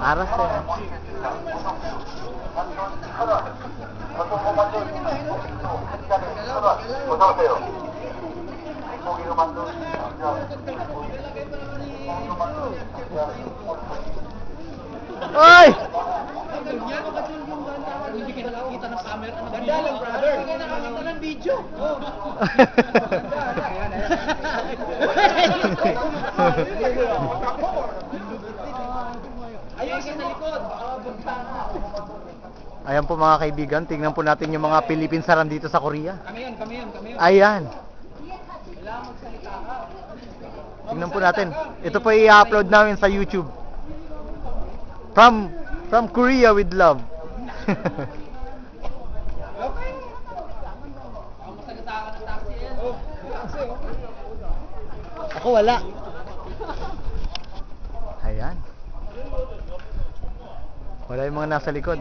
알았어요. Oy! Hindi ka nakakita ng summer. Ganda lang, brother. Hindi ka nakakita ng video. Ayun sa likod. Ayan po mga kaibigan, tingnan po natin yung mga Philippines dito sa Korea. Kami yun. Ayan. Kailangan magsalita ka. Tingnan po natin. Ito po i-upload namin sa YouTube. From Korea with love. Okay. Ako magsalita ka ng taxi yan. Oh, taxi oh. Ako wala. Ayan. Wala yung mga nasa likod.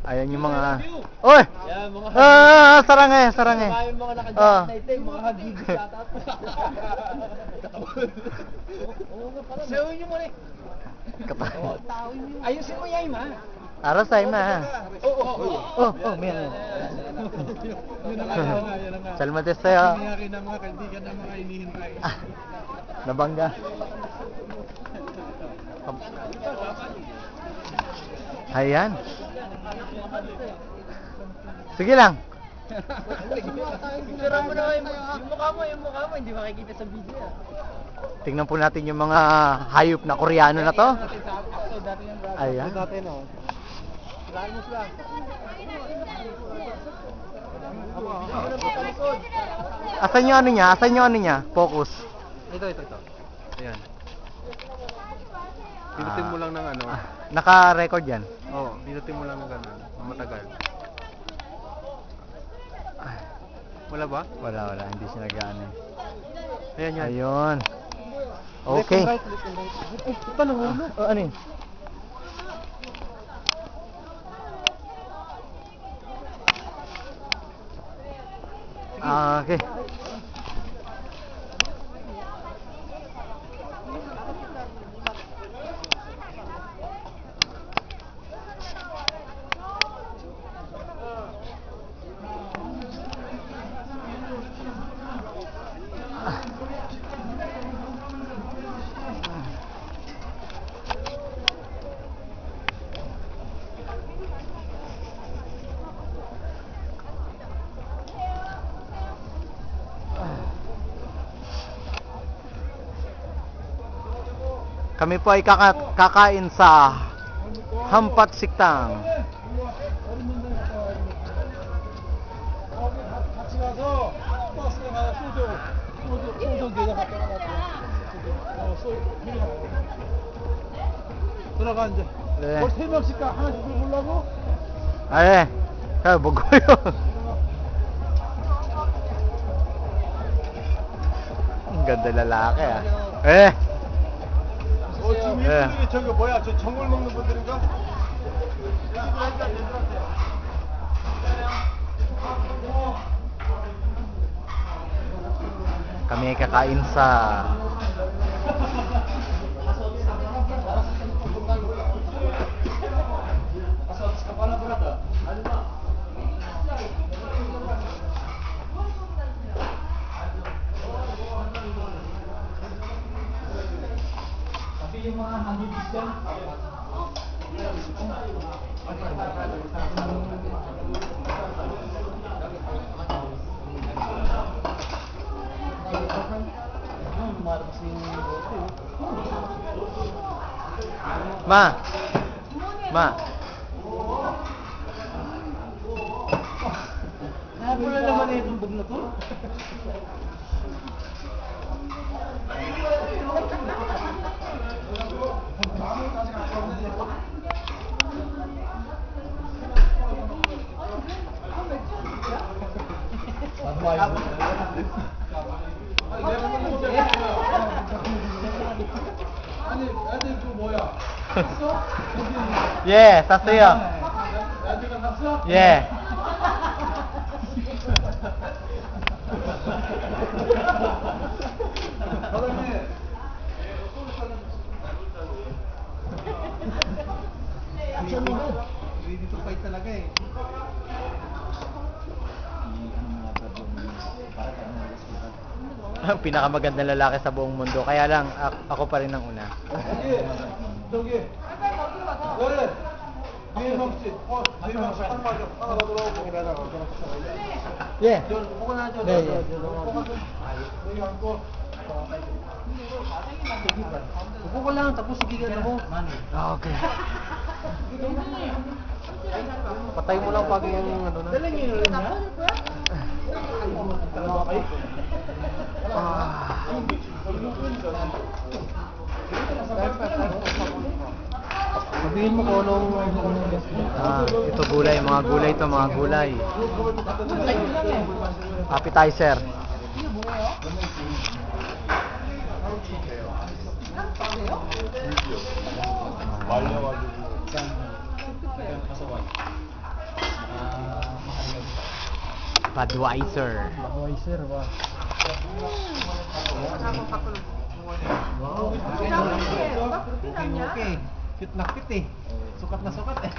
Ayan yung mga... Oy! Yan, mga Sarangay. yung mga naka-jacket na ito, yung mga hagigis yata. Oo nga pala. Sewin nyo muna eh. Ayusin mo yan, ma. Arasay na. Oo. Meron. Yun na nga. Salmates tayo. Nangyari ng mga kaibigan ng mga hinihintay. Nabangga. Ayan. Sige lang. Sira mo na yung mukha mo, hindi makikita sa video. Tingnan po natin yung mga hayop na Koreano na to. Ayan. Dati no. Sirain mo sila. Asan yung ano niya? Focus. Ito. Ayan. Pinutin mo lang ng ano. Naka-record yan. Oo, pinutin mo lang ng gano'n. Matagal. Wala ba? Wala. Hindi siya nag-ano. Ayan yan. Ayun. Okay. Ito nahulog. Ano yun? Okay. Kami po ay kakain sa Hampat Siktang. 같이 가서 버스에 가서 소주 내가 갖다 들어가 이제. 네. 뭐 3명씩 하나씩 먹으려고? Ay, 먹어요. Ang ganda lalaki ah. 지금 이분들이 저기 뭐야? 저 정글 먹는 분들인가? Kami ay kakain sa yung mga handibis dyan. Ma. Wala naman eh itong bug na to. 아니, 애들 그 뭐야? 샀어? 예, 샀어요. 애들가 샀어? 예. Ready to fight talaga eh. Ang pinakamagandang lalaki sa buong mundo. Kaya lang, ako pa rin ang una. 저기. 왜? 뒤에 먹지. 뒤에 먹지. 한 마리. 하나 더 들어오고. Yeah. 보고 나죠. 네, 예. 여기 앉고. Upo ko lang, tapos sigigan ako. Okay. Patay mo lang pag yung ano na. Dala niyo rin niya? Sabihin mo kung anong... Ito gulay, mga gulay to, mga gulay. Appetizer. Budweiser. Budweiser ba? Wow. Okay. Cute na cute eh. Sukat na sukat eh.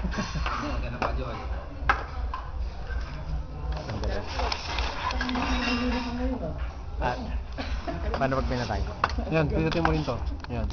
Paano pag pinatay? Yan, pindutin mo rin to. Yan.